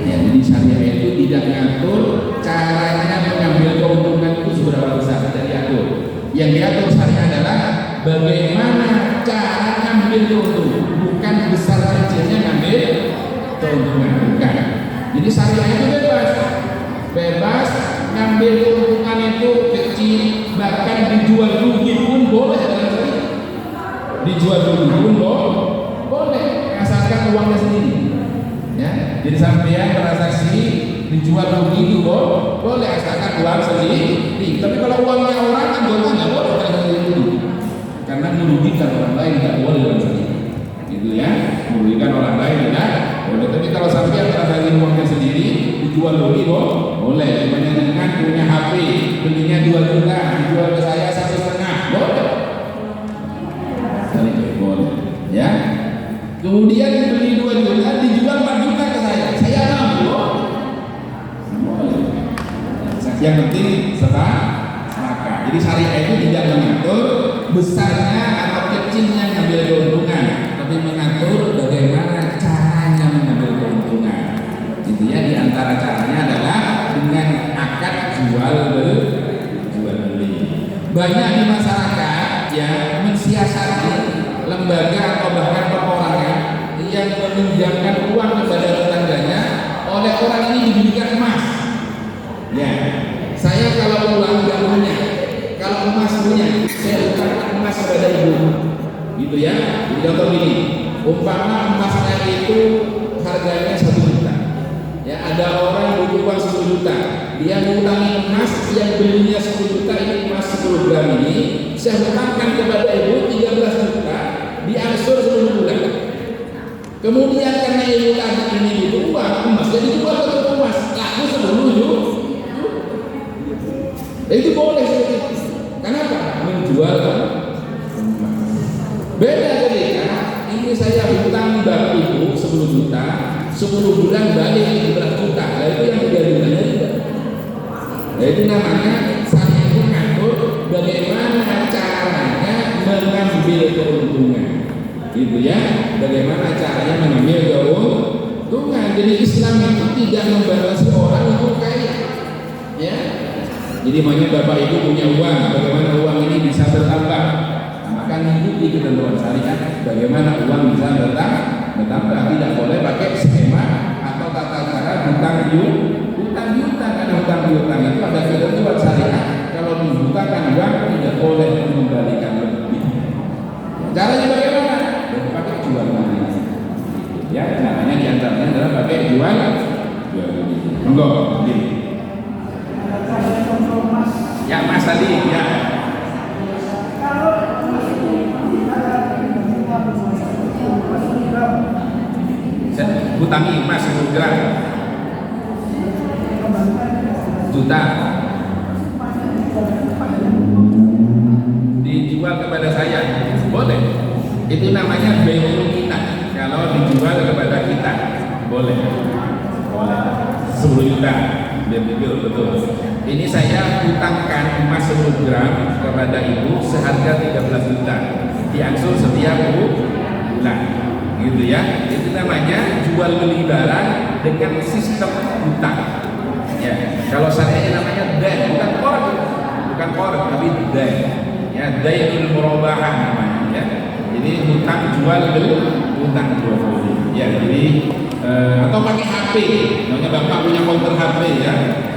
Ya, jadi syariah itu tidak ngatur caranya mengambil keuntungan itu seberapa besar, tidak diatur. Yang diatur syariah adalah bagaimana cara ngambil keuntungan, bukan besar kecilnya ngambil keuntungan, bukan. Jadi syariah itu bebas ngambil keuntungan itu kecil, bahkan dijual rugi pun boleh dalam syariah. Dijual rugi pun boleh, asalkan uangnya sendiri. Ya, jadi sampean transaksi dijual rugi itu boleh asalkan uang sendiri. Tapi kalau uangnya orang anggota nggak boleh transaksi rugi, karena merugikan orang lain nggak boleh dalam syariah. Gitu ya, merugikan orang lain tidak boleh. Tapi kalau sampean transaksi uangnya sendiri, yang penting sepakat. Jadi syariah itu tidak mengatur besarnya atau kecilnya mengambil keuntungan, tapi mengatur bagaimana caranya mengambil keuntungan. Gitu ya, di antara caranya adalah dengan akad jual beli. Banyak di masyarakat yang mensiasati lembaga atau bahkan perorangan yang meminjamkan uang kepada tetangganya, oleh orang ini diberikan emas. Ya, saya kalau uang nggak punya, kalau emas punya, saya utangkan emas kepada ibu. Gitu ya. Jadi contoh gini, umpama emasnya itu harganya 1 juta. Ya, ada orang butuh uang 10 juta, dia ngutangi emas yang belinya 10 juta, ini emas 10 gram ini saya hutangkan kepada ibu 13 juta, diangsur 10 bulan. Kemudian karena ibu tadi ini butuh uang emas, jadi dijual ke toko emas, laku 10 juta. Itu boleh seperti itu. Kenapa? Menjual emas. Beda ketika ini saya hutang bapak ibu 10 juta, 10 bulan balik 15 juta. Nah itu yang 3 juta juga. Nah itu namanya saya mengatur bagaimana caranya mengambil keuntungan. Gitu ya. Bagaimana caranya mengambil keuntungan. Jadi Islam itu tidak membatasi orang untuk kaya. Ya. Jadi makanya bapak ibu punya uang, bagaimana uang ini bisa bertambah. Maka mengikuti ketentuan syariat bagaimana uang bisa bertambah. Tidak boleh pakai skema atau tata cara hutang piutang. Karena hutang piutang itu ada ketentuan syariat. Kalau menghutangkan uang tidak boleh mengembalikan lebih. Caranya bagaimana? Pakai jual beli. Ya, caranya diantaranya adalah pakai jual beli. Monggo, ya Mas tadi ya. Hutangi emas 10 gram juta dijual kepada saya, boleh. Itu namanya bai'ul kita. Kalau dijual kepada kita, boleh. 10 juta. Betul. Ini saya hutangkan emas 10 gram kepada ibu seharga 13 juta, diangsur setiap bulan. Gitu ya. Itu namanya jual beli barang dengan sistem hutang. Ya. Kalau syariahnya namanya dain, bukan qard, tapi dain. Ya, dainul murabahah namanya ya. Jadi hutang jual beli. Ya, jadi atau pakai HP, namanya bapak punya komputer HP ya.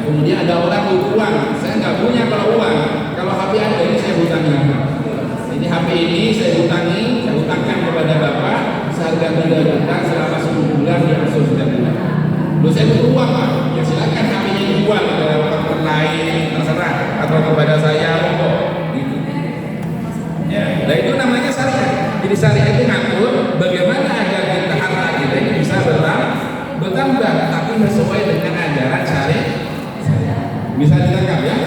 Kemudian ada orang butuh uang, saya nggak punya kalau HP ada ini saya hutangi. Ini HP ini saya hutangkan kepada bapak seharga 3 juta selama 10 bulan diangsur setiap bulan. Lalu saya butuh uang pak, ya silakan HP-nya dijual kepada orang lain terserah atau kepada saya monggo. Gitu. Ya, nah itu namanya syariat. Jadi syariat itu ngatur bagaimana agar kita harta kita ini bisa bertambah, tapi sesuai dengan ajaran syariat. Bisa ditangkap ya?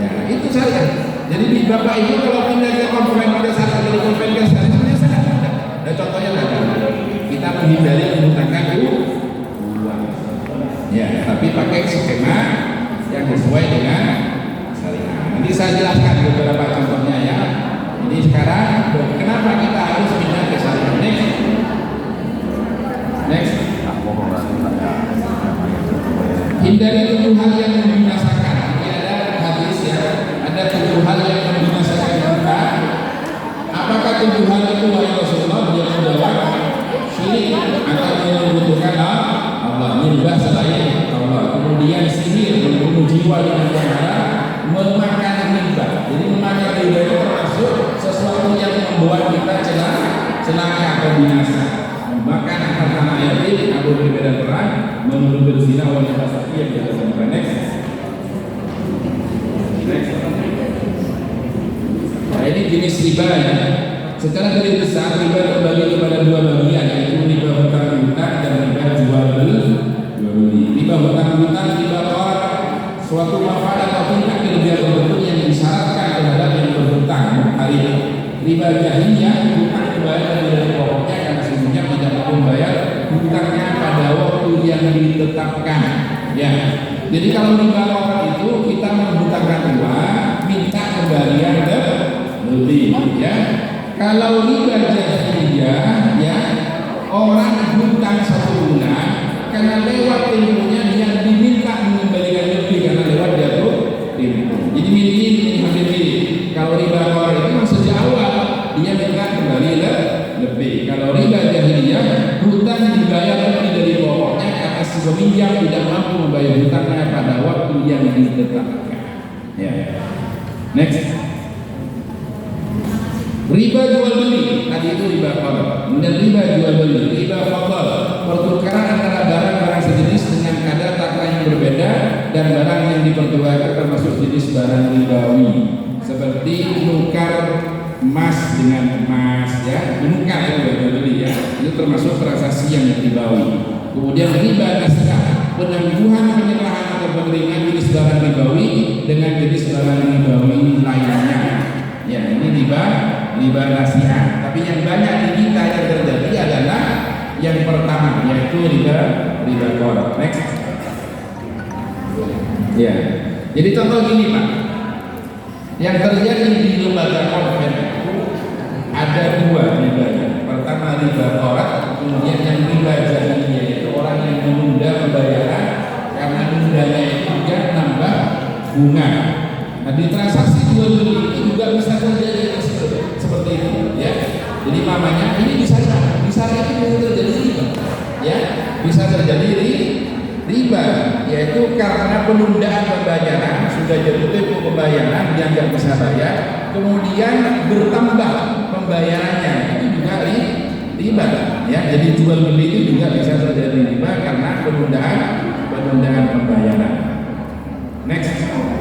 Ya, itu syariat. Jadi di bapak ibu kalau pindah ke konvensi syariat dari konvensi syariat sebenarnya sangat mudah. Dan contohnya tadi kita menghindari menggunakan uang. Ya, tapi pakai skema yang sesuai dengan syariat. Nanti saya jelaskan beberapa contohnya ya. Ini sekarang kenapa kita harus pindah ke syariat? Next. Hindari tuduhan yang membinasakan. Ini ada hadis ya. Ada tuduhan yang membinasakan kita. Apakah tuduhan itu wahai Rasulullah? Dia menjawab syirik akan membutuhkan Allah, menyembah selain Allah. Kemudian sihir, membunuh jiwa dengan cara memakan riba. Jadi memakan riba itu termasuk sesuatu yang membuat kita celaka atau binasa. Makan harta anak yatim, atau berbeda perang, menuduh berzina, wanita sakti yang kita temukan. Next. Nah ini jenis riba ya. Secara garis besar riba terbagi kepada 2 bagian, yaitu riba hutang piutang dan riba jual beli. Riba hutang piutang, riba qard, suatu manfaat atau tindak kelebihan tertentu yang disyaratkan terhadap yang berhutang. Hari ini riba jahiliyah, hutang dibayar dari pokoknya karena sesungguhnya tidak mampu membayar hutangnya pada waktu yang ditetapkan. Ya, Jadi kalau riba orang itu kita menghutangkan uang, minta kembalian lebih, ya. Kalau riba jahiliyah, ya, orang hutang 1 bulan, karena lewat temponya dia diminta mengembalikan lebih karena lewat jatuh tempo. Jadi ini kalau riba orang itu masuk sejak awal dia minta kembali lebih. Kalau riba jahiliyah, hutang dibayar lebih dari pokoknya karena si peminjam tidak mampu membayar hutangnya pada waktu yang ditetapkan. Ya. Next. Riba jual beli, tadi itu riba qadar. Kemudian riba jual beli, riba fadl, pertukaran antara barang-barang sejenis dengan kadar takaran yang berbeda dan barang yang diperjualkan termasuk jenis barang ribawi, seperti menukar emas dengan emas, ya, menukar yang jual beli, ya, itu termasuk transaksi yang ribawi. Kemudian riba nasiah, penangguhan penyerahan atau penerimaan jenis barang ribawi dengan jenis barang ribawi lainnya. Ya, ini riba nasiah. Tapi yang banyak di kita yang terjadi adalah yang pertama, yaitu riba qadar. Next. Ya. Jadi contoh gini, Pak. Yang terjadi di lembaga konven ada 2 ribanya. Pertama riba qadar, kemudian yang riba jahiliyah, yaitu orang yang menunda pembayaran karena nundanya itu juga nambah bunga. Nah, di transaksi jual beli itu juga bisa terjadi seperti itu, ya. Jadi mamanya ini bisa itu terjadi riba, ya, bisa terjadi riba, yaitu karena penundaan pembayaran, sudah jatuh tempo pembayaran yang nggak bisa bayar, kemudian bertambah pembayarannya, itu juga riba, ya. Jadi jual beli itu juga bisa terjadi riba karena penundaan pembayaran. Next.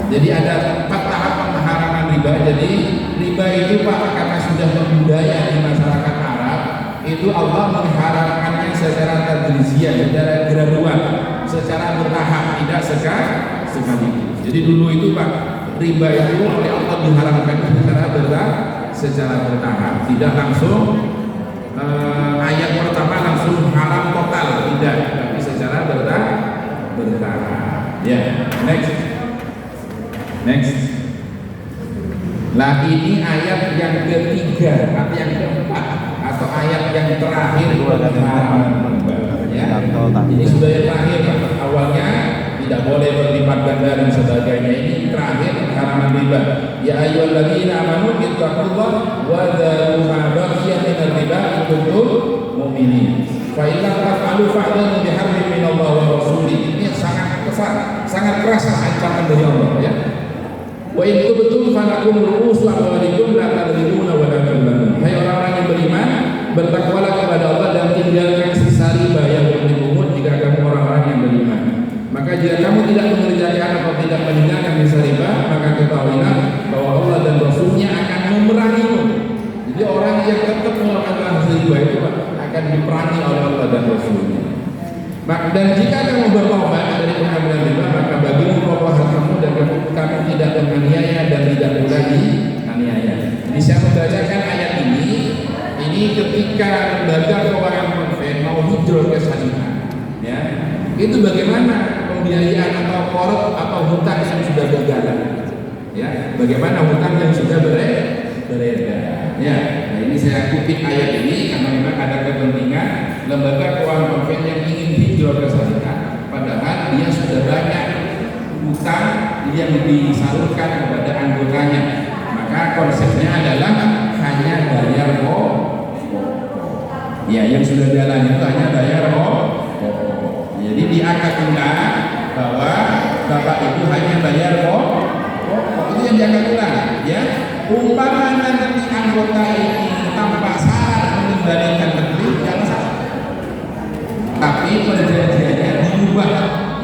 Jadi ada 4 tahap pengharaman riba. Jadi riba itu, Pak, karena sudah membudaya di masyarakat Arab, itu Allah mengharamkannya secara tadriziyah, secara gradual, secara bertahap, tidak sekaligus. Jadi dulu itu, Pak, riba itu oleh Allah diharamkan secara bertahap, tidak langsung ayat pertama langsung haram total, tidak, tapi secara bertahap. Ya, next. Nah, ini ayat yang ketiga atau yang keempat atau ayat yang terakhir pengharaman riba. Ya. Ini sudah yang terakhir, Pak. Awalnya tidak boleh berlipat ganda dan sebagainya. Ini terakhir pengharaman riba. Ya ayyuhalladzina amanu ittaqullaha wa dharu ma baqiya minal riba in kuntum mu'minin. Fa in lam taf'alu fa'lamu biharbin minallahi wa rasulih. Ini sangat keras ancaman dari Allah, ya. Wa in tubtum falakum ru'usu amwalikum la tadrimuna wa la tadlamun. Hai orang-orang yang beriman, bertakwalah kepada Allah dan tinggalkan sisa riba yang belum dipungut jika kamu orang-orang yang beriman. Maka jika kamu tidak mengerjakan atau tidak meninggalkan sisa riba, maka ketahuilah bahwa Allah dan Rasulnya akan memerangimu. Jadi orang yang tetap melakukan riba itu akan diperangi oleh Allah dan Rasulnya. Dan jika kamu bertobat dari pengambilan riba, maka bagimu pokok hartamu dan kamu tidak menganiaya dan tidak pula dianiaya. Jadi saya membacakan ayat ini ketika lembaga keuangan konven mau hijrah ke syariah, ya, itu bagaimana pembiayaan atau korot atau hutang yang sudah berjalan, ya, bagaimana hutang yang sudah beredar, ya. Nah, ini saya kutip ayat ini karena memang ada kepentingan lembaga keuangan konven yang ingin hijrah ke syariah, padahal dia sudah banyak hutang yang disalurkan kepada anggotanya. Maka konsepnya adalah hanya bayar pokok. Ya, yang sudah jalan itu hanya bayar pokok. Jadi diangkat ulang bahwa bapak itu hanya bayar pokok. Itu yang diangkat ulang, ya. Umpama nanti anggota ini tanpa syarat mengembalikan lebih, jangan salah. Tapi perjanjiannya diubah,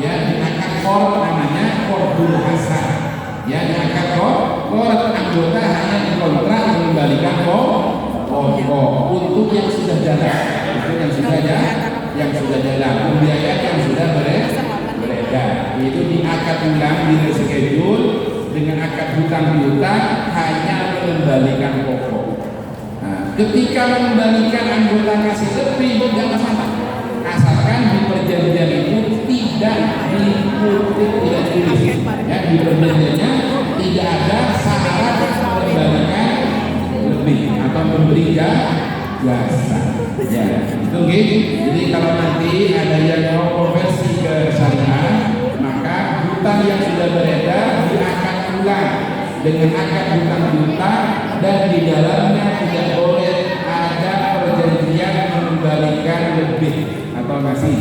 ya, diangkat kor, namanya kordul hasan, ya, diangkat kor anggota hanya dikontrak mengembalikan pokok untuk yang sudah jalan, yang sudah jalan, pembiayaan yang sudah beredar, itu diangkat ulang, di reschedule dengan akad hutang piutang hanya mengembalikan pokok. Nah, ketika mengembalikan anggota kasih lebih, jangan masalah, asalkan di perjanjian itu tidak diikuti, tidak Jadi kalau nanti ada yang mau konversi ke syariah, maka hutang yang sudah beredar diangkat ulang dengan akad hutang-hutang, dan di dalamnya tidak boleh ada perjanjian mengembalikan lebih atau ngasih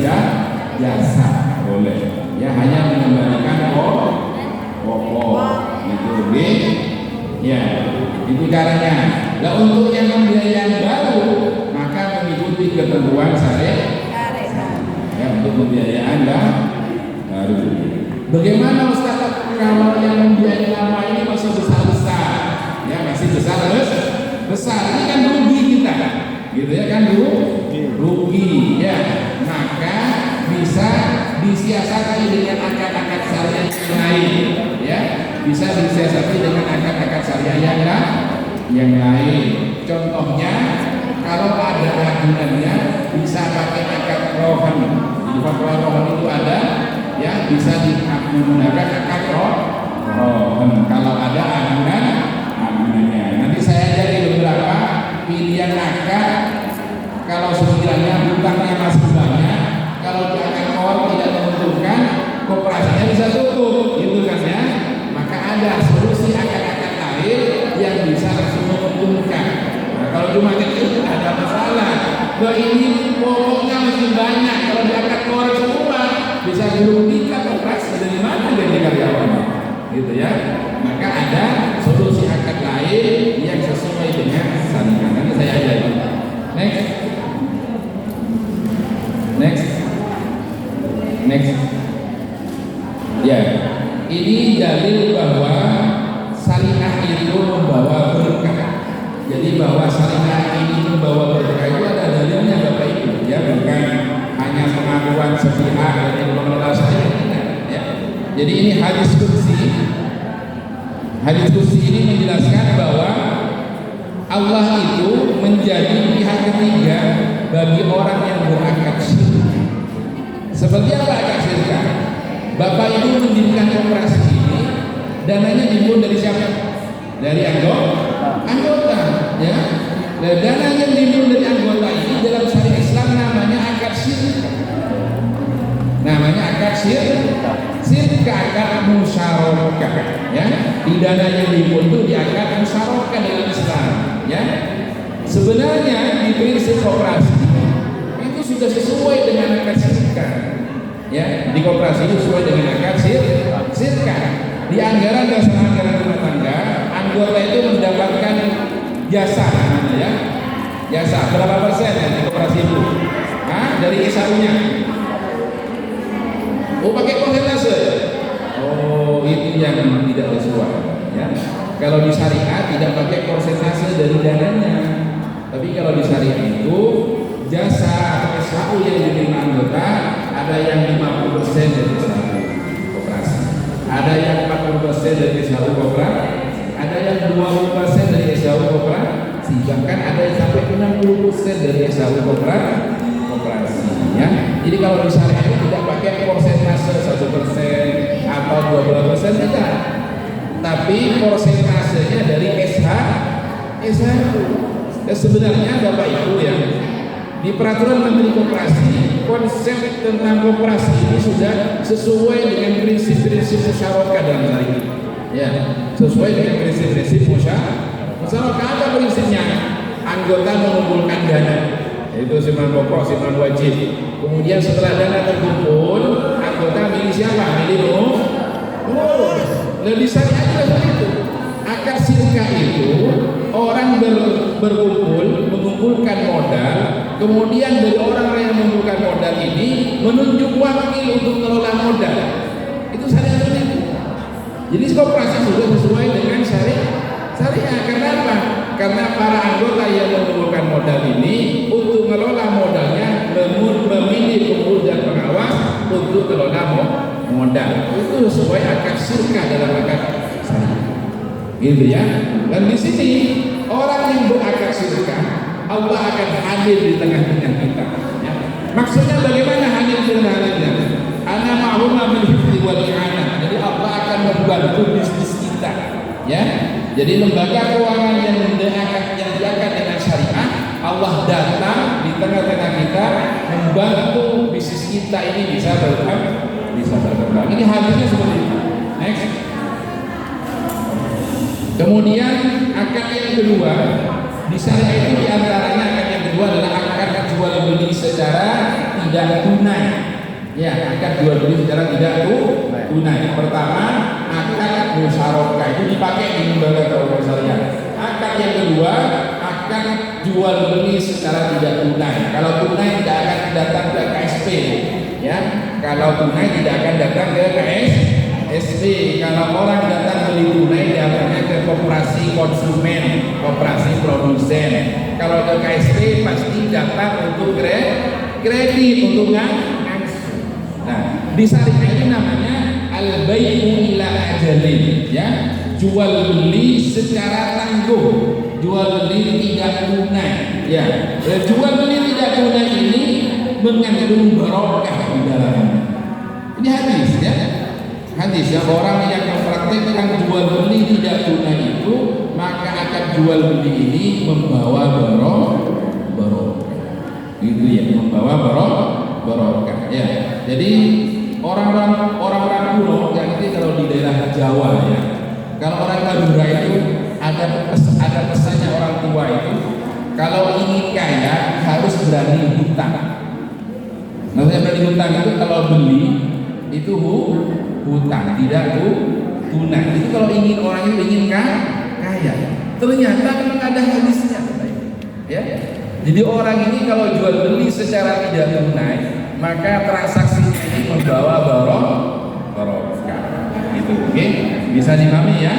jasa, boleh. Ya, hanya mengembalikan pokok itu ya, itu caranya. Nah, untuk yang pembiayaan baru maka mengikuti ketentuan syariah ya, untuk pembiayaan baru. Bagaimana Ustaz kalau yang pembiayaan lama ini masih besar-besar? Ya, masih besar. Ini kan rugi kita, gitu ya kan, rugi ya. Maka bisa disiasati dengan akad-akad syariah yang lain, ya, bisa disiasati dengan akad-akad syariah yang lain. Contohnya, kalau ada agunannya bisa pakai akad rohan. Di fatwa rohan itu ada, ya, bisa digunakan akad rohan. Kalau ada agunannya. Nanti saya ajari beberapa pilihan akad. Kalau sekiranya hutangnya masih banyak, kalau di akad rohan tidak menguntungkan, koperasinya bisa tutup, gitu kan ya. Maka ada solusi akad-akad lain yang bisa langsung menguntungkan. Nah, kalau cuma kecil tidak ada masalah. Ini pokoknya masih banyak, kalau di akad rohan semua bisa dirugikan koperasi, dari mana jadi karyawan, gitu ya. Maka ada solusi akad lain yang sesuai dengan syariah. Nanti saya ajari. Next. Ya, ini dalil bahwa syariah itu membawa berkah. Jadi bahwa syariah ini membawa berkah itu ada dalilnya Bapak Ibu, ya, bukan hanya pengakuan sepihak dari pengelola syariah, tidak, ya. Jadi ini hadis qudsi. Hadis qudsi ini menjelaskan bahwa Allah itu menjadi pihak ketiga bagi orang yang berakad syirik. Seperti apa akad syirik? Bapak Ibu mendirikan koperasi ini, dananya dihimpun dari siapa? Dari anggota, ya. Dan dana yang dihimpun dari anggota ini dalam syariat Islam namanya akad syirik. Namanya akad syirik. Syirik akad musyarakah, ya. Di dana yang dihimpun itu di akad musyarakah dalam Islam, ya. Sebenarnya di prinsip koperasi itu sudah sesuai dengan akad sirka, ya. Di koperasi itu sesuai dengan akad sirka. Di anggaran dasar anggaran rumah tangga, anggota itu mendapatkan jasa, namanya, ya. Jasa berapa persen ya di koperasi itu? Dari SAU-nya. Oh, pakai persentase. Oh, itu yang tidak sesuai, ya. Kalau di syariah tidak pakai persentase dari dananya. Tapi kalau di syariah itu jasa atau SAU yang diterima anggota ada yang 50% dari SAU koperasi, ada yang 40% dari SAU koperasi, ada yang 20% dari SAU koperasi, bahkan ada yang sampai 60% dari SAU koperasi, ya. Jadi kalau di syariah itu tidak pakai persentase 1% atau 12% tidak, tapi persentasenya dari SAU. Dan sebenarnya Bapak Ibu, ya, di peraturan Menteri Koperasi, konsep tentang koperasi ini sudah sesuai dengan prinsip-prinsip musyarakah dalam syariah, ya, sesuai dengan prinsip-prinsip musyarakah. Apa prinsipnya? Anggota mengumpulkan dana, yaitu simpan pokok, simpan wajib. Kemudian setelah dana terkumpul, anggota milih siapa? Milih lebih syariah juga seperti itu. Akad sirka itu orang berkumpul mengumpulkan modal, kemudian dari orang yang mengumpulkan modal ini menunjuk wakil untuk mengelola modal. Itu syariah itu. Jadi koperasi sudah sesuai dengan syariah. Kenapa? Karena para anggota yang mengumpulkan modal ini untuk mengelola modalnya memilih pengurus dan pengawas untuk mengelola modal. Itu sesuai akad sirka dalam akad syariah. Gitu ya. Dan di sini orang yang berakad sirka, Allah akan hadir di tengah-tengah kita, ya. Maksudnya bagaimana hadir di tengah-tengah? Ana ma'huma bil hifzi wal i'anah. Jadi Allah akan membantu bisnis kita, ya. Jadi lembaga keuangan yang diangkat dengan syariah, Allah datang di tengah-tengah kita membantu bisnis kita ini bisa berkembang. Ini hadisnya seperti itu. Next. Kemudian akad yang kedua di syariat itu diantaranya akad yang kedua adalah akad jual beli secara tidak tunai. Ya, akad jual beli secara tidak tunai. Pertama, akad musyarakah itu dipakai di lembaga keuangan syariah. Akad yang kedua, akad jual beli secara tidak tunai. Kalau tunai tidak akan datang ke KSP, ya. Kalau tunai tidak akan datang ke KSP. Kalau orang datang beli tunai datangnya ke koperasi konsumen, koperasi produsen. Kalau ke KSP pasti datang untuk kredit, untuk nah, di syariah itu namanya al-bai'u ila ajalin, ya. Jual beli secara tangguh, jual beli tidak tunai, ya. Jual beli tidak tunai ini mengandung barokah di dalamnya. Ini hadis, ya. Hadis, ya, orang yang mempraktikkan jual beli tidak tunai itu, maka akan jual beli ini membawa barokah. Itu ya, membawa barokah, ya. Jadi orang-orang kuno, ya, nanti kalau di daerah Jawa, ya, kalau orang Madura itu ada pesannya orang tua itu, kalau ingin kaya harus berani hutang. Maksudnya berani hutang itu kalau beli itu hutang, tidak tunai. Itu kalau ingin orang itu ingin kaya. Ternyata memang ada hadisnya, ya. Jadi orang ini kalau jual beli secara tidak tunai, maka transaksi ini membawa barokah. Itu oke? Bisa dipahami, ya.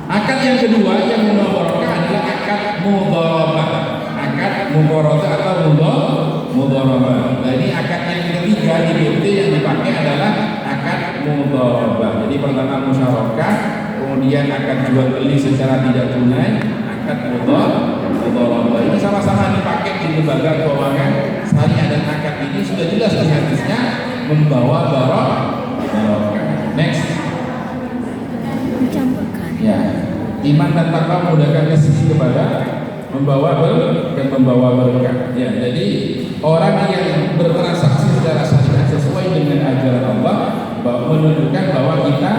Akad yang kedua yang membawa barokah adalah akad mudharabah. Akad mudharabah atau mudharabah. Nah, ini akad yang ketiga di BT yang dipakai adalah akad mudharabah. Jadi pertama musyarakah, kemudian akad jual beli secara tidak tunai, akad mudharabah. Ini sama-sama dipakai di lembaga keuangan syariah, dan akad ini sudah jelas di hadisnya membawa barokah. Next. Ya, iman dan takwa memudahkan rezeki kepada membawa berkah. Ya, jadi orang yang bertransaksi secara syariah sesuai dengan ajaran Allah menunjukkan bahwa kita